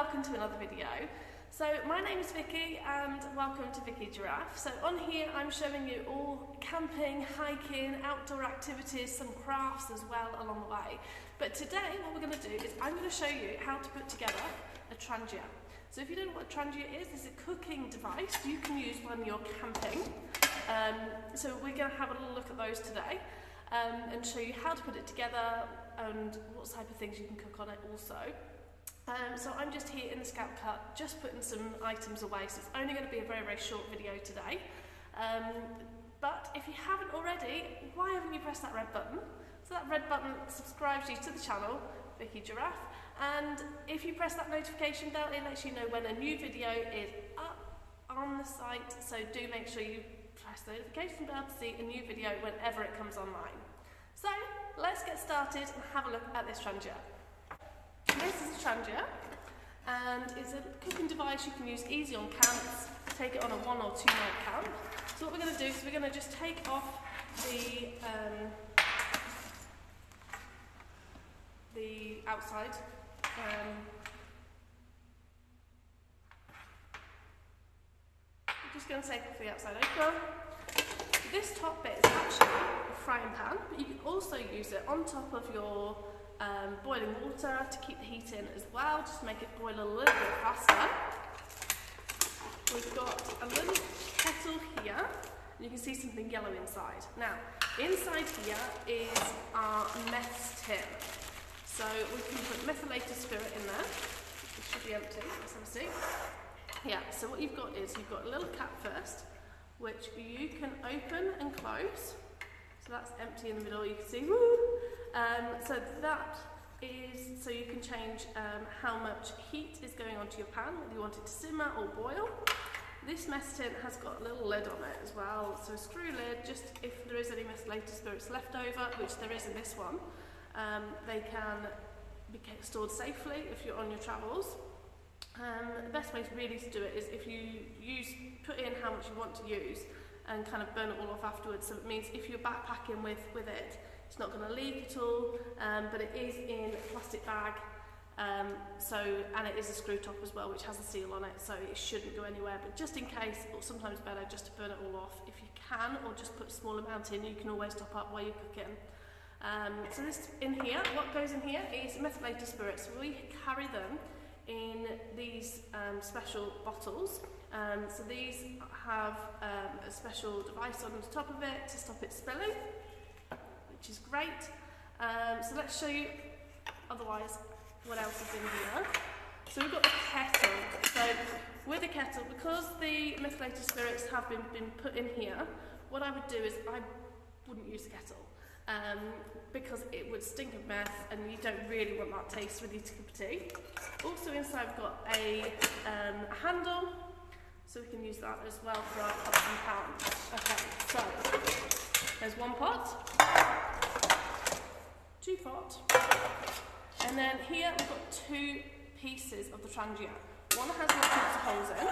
welcome to another video. So my name is Vicky and welcome to Vicky Giraffe. So on here I'm showing you all camping, hiking, outdoor activities, some crafts as well along the way. But today what we're going to do is I'm going to show you how to put together a Trangia. So if you don't know what a Trangia is, it's a cooking device you can use when you're camping. So we're going to have a little look at those today and show you how to put it together and what type of things you can cook on it also. So I'm just here in the Scout Cut, just putting some items away, so it's only going to be a very, very short video today. But if you haven't already, why haven't you pressed that red button? So that red button subscribes you to the channel, Vicky Giraffe, and if you press that notification bell, it lets you know when a new video is up on the site, so do make sure you press the notification bell to see a new video whenever it comes online. So let's get started and have a look at this Trangia. This is a Trangia, and it's a cooking device you can use easy on camps. Take it on a 1 or 2 night camp. So what we're going to do is we're going to just take off the outside. I'm just going to take off the outside opener. This top bit is actually a frying pan, but you can also use it on top of your boiling water to keep the heat in as well, just to make it boil a little bit faster. We've got a little kettle here, and you can see something yellow inside. Now, inside here is our mess tin. So we can put methylated spirit in there. It should be empty, let's have a see. Yeah, so what you've got is you've got a little cap first, which you can open and close. So that's empty in the middle, you can see, woo! So that is, so you can change how much heat is going onto your pan, whether you want it to simmer or boil. This mess tin has got a little lid on it as well, so a screw lid, just if there is any methylated spirits left over, which there is in this one, they can be stored safely if you're on your travels. The best way really to do it is if you put in how much you want to use and kind of burn it all off afterwards. So it means if you're backpacking with it, it's not going to leak at all, but it is in a plastic bag, and it is a screw top as well, which has a seal on it, so it shouldn't go anywhere. But just in case, or sometimes better just to burn it all off if you can, or just put a small amount in. You can always top up while you're cooking. So this in here, what goes in here is methylated spirits. We carry them in these special bottles. So these have a special device on the top of it to stop it spilling, which is great. So let's show you otherwise what else is in here. So we've got the kettle. So with the kettle, because the methylated spirits have been put in here, what I would do is I wouldn't use the kettle. Because it would stink of meth and you don't really want that taste with your cup of tea. Also inside we've got a handle, so we can use that as well for our pots and pans. Okay, so there's one pot, 2 pots, and then here we've got 2 pieces of the Trangia. One has lots of holes in,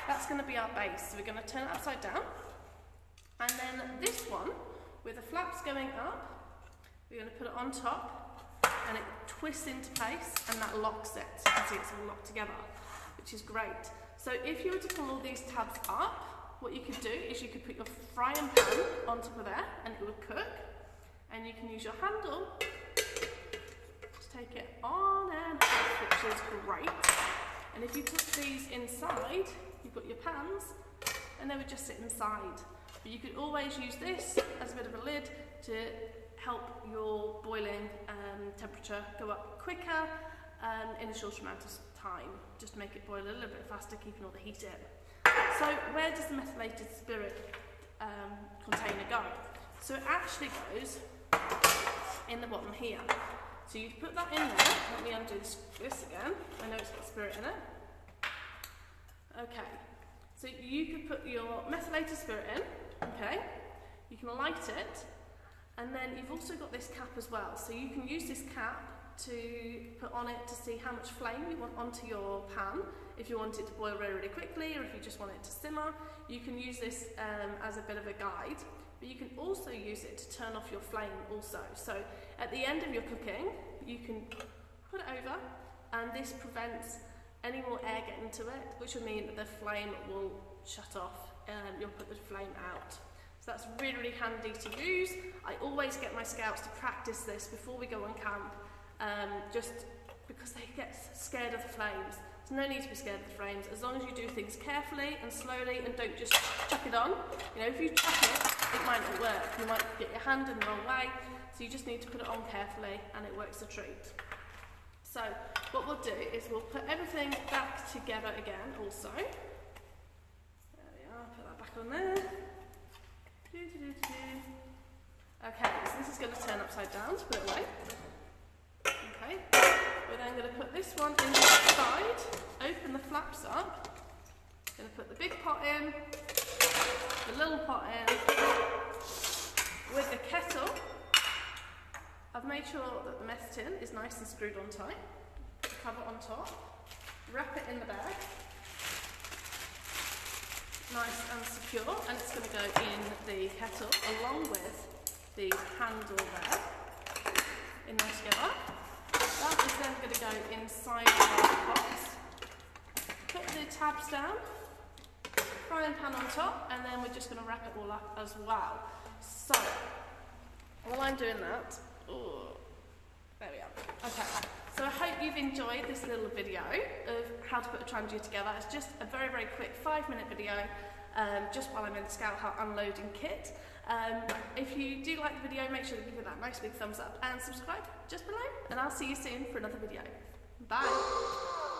that's going to be our base, so we're going to turn it upside down, and then this one with the flaps going up, we're going to put it on top and it twists into place and that locks it. So you can see it's all locked together, which is great. So if you were to pull all these tabs up, what you could do is you could put your frying pan on top of there and it would cook, and you can use your handle to take it on and off, which is great. And if you put these inside, you've got your pans and they would just sit inside. But you could always use this as a bit of a lid to help your boiling temperature go up quicker in a shorter amount of time, just to make it boil a little bit faster, keeping all the heat in. So where does the methylated spirit container go? So it actually goes in the bottom here. So you put that in there. Let me undo this again. I know it's got spirit in it. Okay. So you could put your methylated spirit in, okay, you can light it, and then you've also got this cap as well. So you can use this cap to put on it to see how much flame you want onto your pan, if you want it to boil really, really quickly, or if you just want it to simmer. You can use this as a bit of a guide, but you can also use it to turn off your flame also. So at the end of your cooking, you can put it over, and this prevents any more air get into it, which will mean that the flame will shut off and you'll put the flame out. So that's really, really handy to use. I always get my scouts to practice this before we go on camp, just because they get scared of the flames. There's no need to be scared of the flames, as long as you do things carefully and slowly and don't just chuck it on. You know, if you chuck it might not work. You might get your hand in the wrong way, so you just need to put it on carefully and it works a treat. So what we'll do is we'll put everything back together again also. There we are, put that back on there. Okay, so this is going to turn upside down to put it away. Okay, we're then going to put this one in the side, open the flaps up, going to put the big pot in, the little pot in, with the kettle. I've made sure that the mess tin is nice and screwed on tight, the cover on top, wrap it in the bag, nice and secure, and it's going to go in the kettle along with the handle there, in there together. That is then going to go inside the box. Put the tabs down, frying pan on top, and then we're just going to wrap it all up as well. So, while I'm doing that, there we are. Okay, so I hope you've enjoyed this little video of how to put a Trangia together. It's just a very, very quick 5-minute video, just while I'm in the Scout Hut unloading kit. If you do like the video, make sure to give it that nice big thumbs up and subscribe just below, and I'll see you soon for another video. Bye!